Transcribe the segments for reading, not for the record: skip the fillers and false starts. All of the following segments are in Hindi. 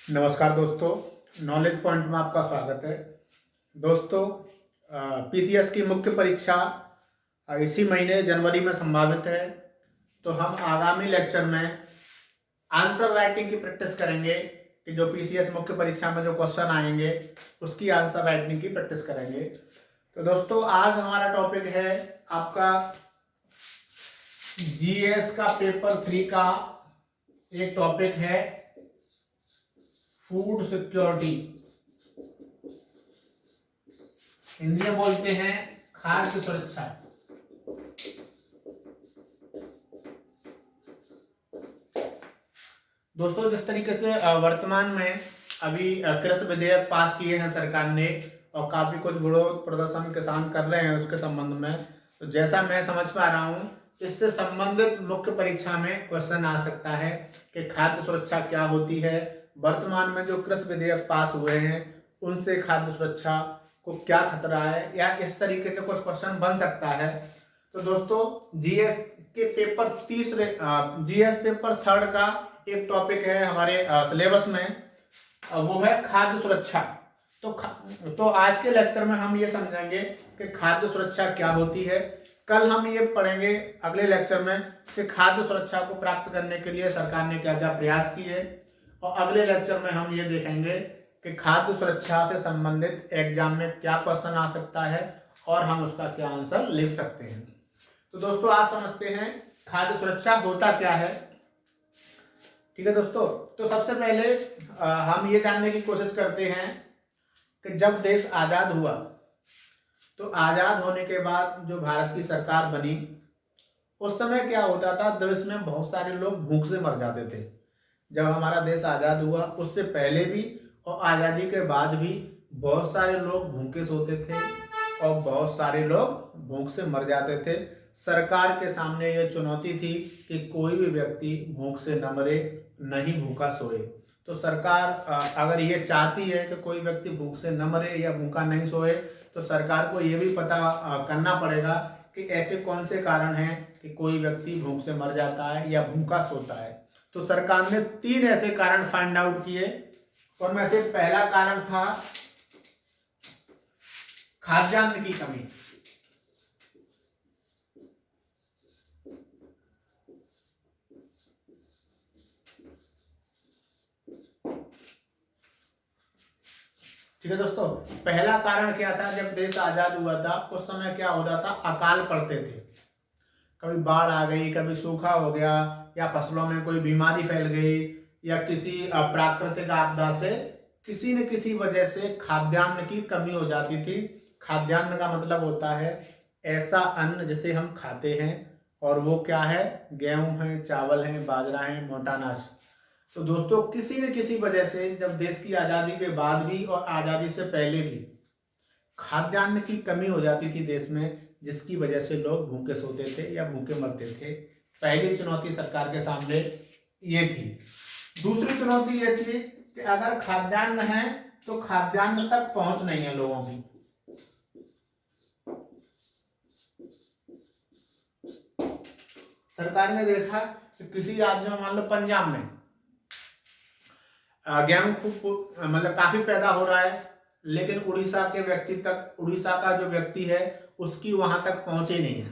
नमस्कार दोस्तों, नॉलेज पॉइंट में आपका स्वागत है। दोस्तों, पीसीएस की मुख्य परीक्षा इसी महीने जनवरी में संभावित है। तो हम आगामी लेक्चर में आंसर राइटिंग की प्रैक्टिस करेंगे कि जो पीसीएस मुख्य परीक्षा में जो क्वेश्चन आएंगे उसकी आंसर राइटिंग की प्रैक्टिस करेंगे। तो दोस्तों, आज हमारा टॉपिक है आपका जीएस का पेपर 3 का एक टॉपिक है फूड सिक्योरिटी, हिंदी में बोलते हैं खाद्य सुरक्षा। दोस्तों, जिस तरीके से वर्तमान में अभी कृषि विधेयक पास किए हैं सरकार ने और काफी कुछ विरोध प्रदर्शन किसान कर रहे हैं उसके संबंध में, तो जैसा मैं समझ पा रहा हूं, इससे संबंधित मुख्य परीक्षा में क्वेश्चन आ सकता है कि खाद्य सुरक्षा क्या होती है, वर्तमान में जो कृषि विधेयक पास हुए हैं उनसे खाद्य सुरक्षा को क्या खतरा है, या इस तरीके से कुछ क्वेश्चन बन सकता है। तो दोस्तों, जीएस के पेपर जीएस पेपर 3 का एक टॉपिक है हमारे सिलेबस में, वो है खाद्य सुरक्षा। तो आज के लेक्चर में हम ये समझेंगे कि खाद्य सुरक्षा क्या होती है। कल हम ये पढ़ेंगे अगले लेक्चर में कि खाद्य सुरक्षा को प्राप्त करने के लिए सरकार ने क्या क्या प्रयास किए, और अगले लेक्चर में हम ये देखेंगे कि खाद्य सुरक्षा से संबंधित एग्जाम में क्या क्वेश्चन आ सकता है और हम उसका क्या आंसर लिख सकते हैं। तो दोस्तों, आज समझते हैं खाद्य सुरक्षा होता क्या है। ठीक है दोस्तों, तो सबसे पहले हम ये जानने की कोशिश करते हैं कि जब देश आजाद हुआ तो आजाद होने के बाद जो भारत की सरकार बनी उस समय क्या होता था, देश में बहुत सारे लोग भूख से मर जाते थे। जब हमारा देश आजाद हुआ उससे पहले भी और आजादी के बाद भी बहुत सारे लोग भूखे सोते थे और बहुत सारे लोग भूख से मर जाते थे। सरकार के सामने यह चुनौती थी कि कोई भी व्यक्ति भूख से न मरे, नहीं भूखा सोए। तो सरकार अगर ये चाहती है कि कोई व्यक्ति भूख से न मरे या भूखा नहीं सोए, तो सरकार को ये भी पता करना पड़ेगा कि ऐसे कौन से कारण हैं कि कोई व्यक्ति भूख से मर जाता है या भूखा सोता है। तो सरकार ने 3 ऐसे कारण फाइंड आउट किए, और में से पहला कारण था खाद्यान्न की कमी। ठीक है दोस्तों, पहला कारण क्या था, जब देश आजाद हुआ था उस समय क्या होता था, अकाल पड़ते थे। कभी बाढ़ आ गई, कभी सूखा हो गया, या फसलों में कोई बीमारी फैल गई, या किसी प्राकृतिक आपदा से किसी न किसी वजह से खाद्यान्न की कमी हो जाती थी। खाद्यान्न का मतलब होता है ऐसा अन्न जिसे हम खाते हैं, और वो क्या है, गेहूं है, चावल है, बाजरा है, मोटा अनाज। तो दोस्तों, किसी न किसी वजह से जब देश की आज़ादी के बाद भी और आज़ादी से पहले भी खाद्यान्न की कमी हो जाती थी देश में, जिसकी वजह से लोग भूखे सोते थे या भूखे मरते थे। पहली चुनौती सरकार के सामने ये थी। दूसरी चुनौती ये थी कि अगर खाद्यान्न है तो खाद्यान्न तक पहुंच नहीं है लोगों की। सरकार ने देखा कि किसी राज्य में, मान लो पंजाब में गेहूं खूब मतलब काफी पैदा हो रहा है, लेकिन उड़ीसा का जो व्यक्ति है उसकी वहां तक पहुंचे नहीं है।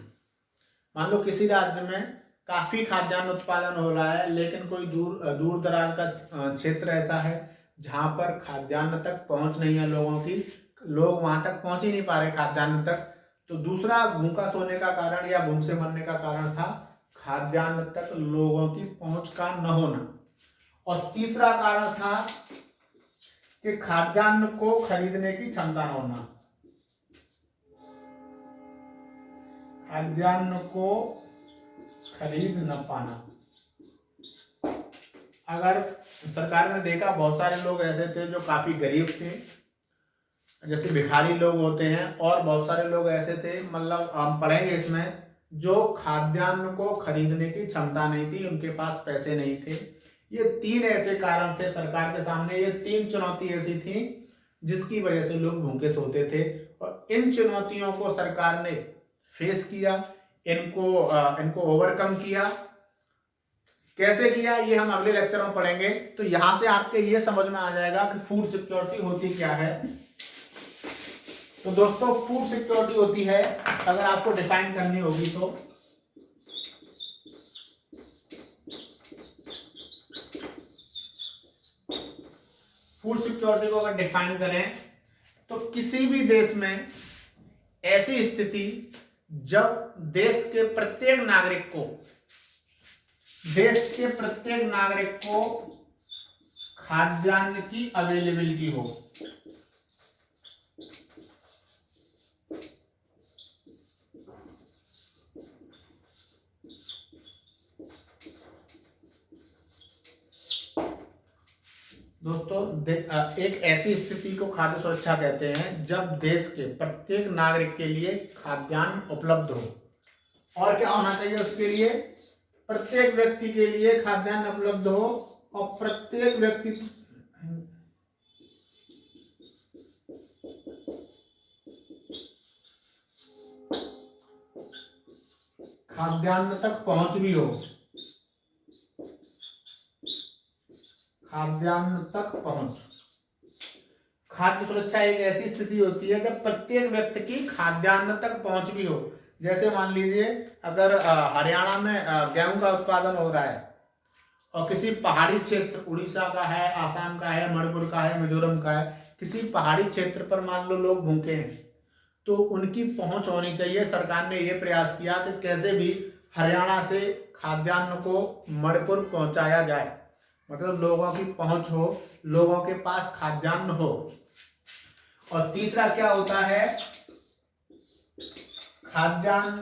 मान लो किसी राज्य में काफी खाद्यान्न उत्पादन हो रहा है, लेकिन कोई दूर दराज का क्षेत्र ऐसा है जहां पर खाद्यान्न तक पहुंच नहीं है लोगों की, लोग वहां तक पहुंच ही नहीं पा रहे खाद्यान्न तक। तो दूसरा भूखा सोने का कारण या भूख से मरने का कारण था खाद्यान्न तक लोगों की पहुंच का न होना। और तीसरा कारण था कि खाद्यान्न को खरीदने की क्षमता न होना। खाद्यान्न को खरीद न पाना। अगर सरकार ने देखा बहुत सारे लोग ऐसे थे जो काफी गरीब थे, जैसे भिखारी लोग होते हैं, और बहुत सारे लोग ऐसे थे, मतलब हम पढ़ेंगे इसमें, जो खाद्यान्न को खरीदने की क्षमता नहीं थी, उनके पास पैसे नहीं थे। ये 3 ऐसे कारण थे सरकार के सामने, ये 3 चुनौती ऐसी थी जिसकी वजह से लोग भूखे सोते थे, और इन चुनौतियों को सरकार ने फेस किया, इनको ओवरकम किया, कैसे किया ये हम अगले लेक्चर में पढ़ेंगे। तो यहां से आपके ये समझ में आ जाएगा कि फूड सिक्योरिटी होती क्या है। तो दोस्तों फूड सिक्योरिटी होती है, अगर आपको डिफाइन करनी होगी तो फूड सिक्योरिटी को अगर डिफाइन करें तो किसी भी देश में ऐसी स्थिति जब देश के प्रत्येक नागरिक को खाद्यान्न की अवेलेबिलिटी हो। दोस्तों एक ऐसी स्थिति को खाद्य सुरक्षा कहते हैं जब देश के प्रत्येक नागरिक के लिए खाद्यान्न उपलब्ध हो। और क्या होना चाहिए उसके लिए? प्रत्येक व्यक्ति के लिए खाद्यान्न उपलब्ध हो और प्रत्येक व्यक्ति खाद्यान्न तक पहुंच भी हो। खाद्यान्न तक पहुंच। खाद्य सुरक्षा एक ऐसी स्थिति होती है जब प्रत्येक व्यक्ति की खाद्यान्न तक पहुंच भी हो। जैसे मान लीजिए अगर हरियाणा में गेहूं का उत्पादन हो रहा है और किसी पहाड़ी क्षेत्र, उड़ीसा का है, आसाम का है, मणिपुर का है, मिजोरम का है, किसी पहाड़ी क्षेत्र पर मान लो लोग भूखे हैं, तो उनकी पहुंच होनी चाहिए। सरकार ने यह प्रयास किया कि कैसे भी हरियाणा से खाद्यान्न को मणिपुर पहुंचाया जाए, मतलब लोगों की पहुंच हो, लोगों के पास खाद्यान्न हो। और तीसरा क्या होता है? खाद्यान्न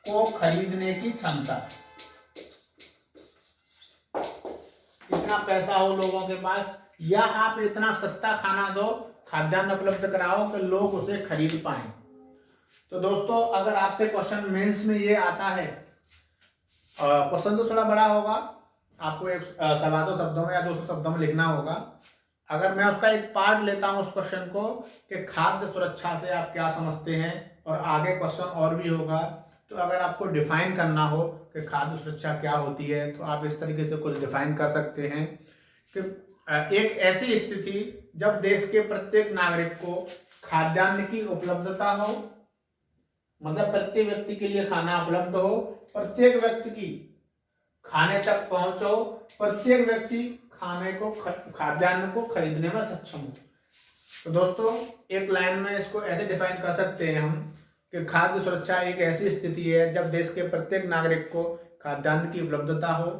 को खरीदने की क्षमता। इतना पैसा हो लोगों के पास, या आप इतना सस्ता खाना दो, खाद्यान्न उपलब्ध कराओ कि लोग उसे खरीद पाएं। तो दोस्तों अगर आपसे क्वेश्चन मेंस में ये आता है, क्वेश्चन तो थोड़ा बड़ा होगा, आपको 100 शब्दों में या 200 शब्दों में लिखना होगा। अगर मैं उसका एक पार्ट लेता हूं उस क्वेश्चन को कि खाद्य सुरक्षा से आप क्या समझते हैं, और आगे क्वेश्चन और भी होगा, तो अगर आपको डिफाइन करना हो कि खाद्य सुरक्षा क्या होती है तो आप इस तरीके से कुछ डिफाइन कर सकते हैं कि एक ऐसी स्थिति जब देश के प्रत्येक नागरिक को खाद्यान्न की उपलब्धता हो, मतलब प्रत्येक व्यक्ति के लिए खाना उपलब्ध हो, प्रत्येक व्यक्ति की खाने तक पहुंचो, प्रत्येक व्यक्ति खाद्यान्न को खरीदने में सक्षम हो। तो दोस्तों एक लाइन में इसको ऐसे डिफाइन कर सकते हैं हम कि खाद्य सुरक्षा एक ऐसी स्थिति है जब देश के प्रत्येक नागरिक को खाद्यान्न की उपलब्धता हो,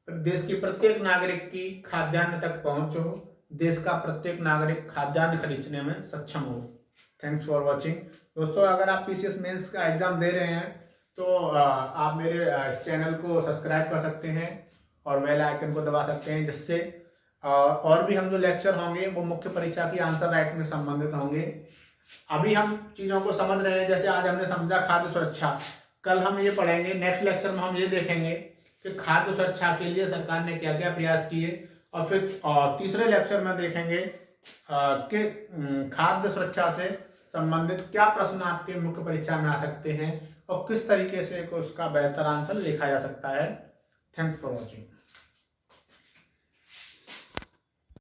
देश के प्रत्येक नागरिक की खाद्यान्न तक पहुंच हो, देश का प्रत्येक नागरिक खाद्यान्न खरीदने में सक्षम हो। Thanks for watching. दोस्तों अगर आप पीसीएस मेंस का एग्जाम दे रहे हैं तो आप मेरे इस चैनल को सब्सक्राइब कर सकते हैं और बेल आइकन को दबा सकते हैं, जिससे और भी हम जो लेक्चर होंगे वो मुख्य परीक्षा की आंसर राइटिंग से संबंधित होंगे। अभी हम चीज़ों को समझ रहे हैं, जैसे आज हमने समझा खाद्य सुरक्षा, कल हम ये पढ़ेंगे, नेक्स्ट लेक्चर में हम ये देखेंगे कि खाद्य सुरक्षा के लिए सरकार ने क्या क्या प्रयास किए, और फिर तीसरे लेक्चर में देखेंगे कि खाद्य सुरक्षा से संबंधित क्या प्रश्न आपके मुख्य परीक्षा में आ सकते हैं और किस तरीके से उसका बेहतर आंसर लिखा जा सकता है। Thanks for watching.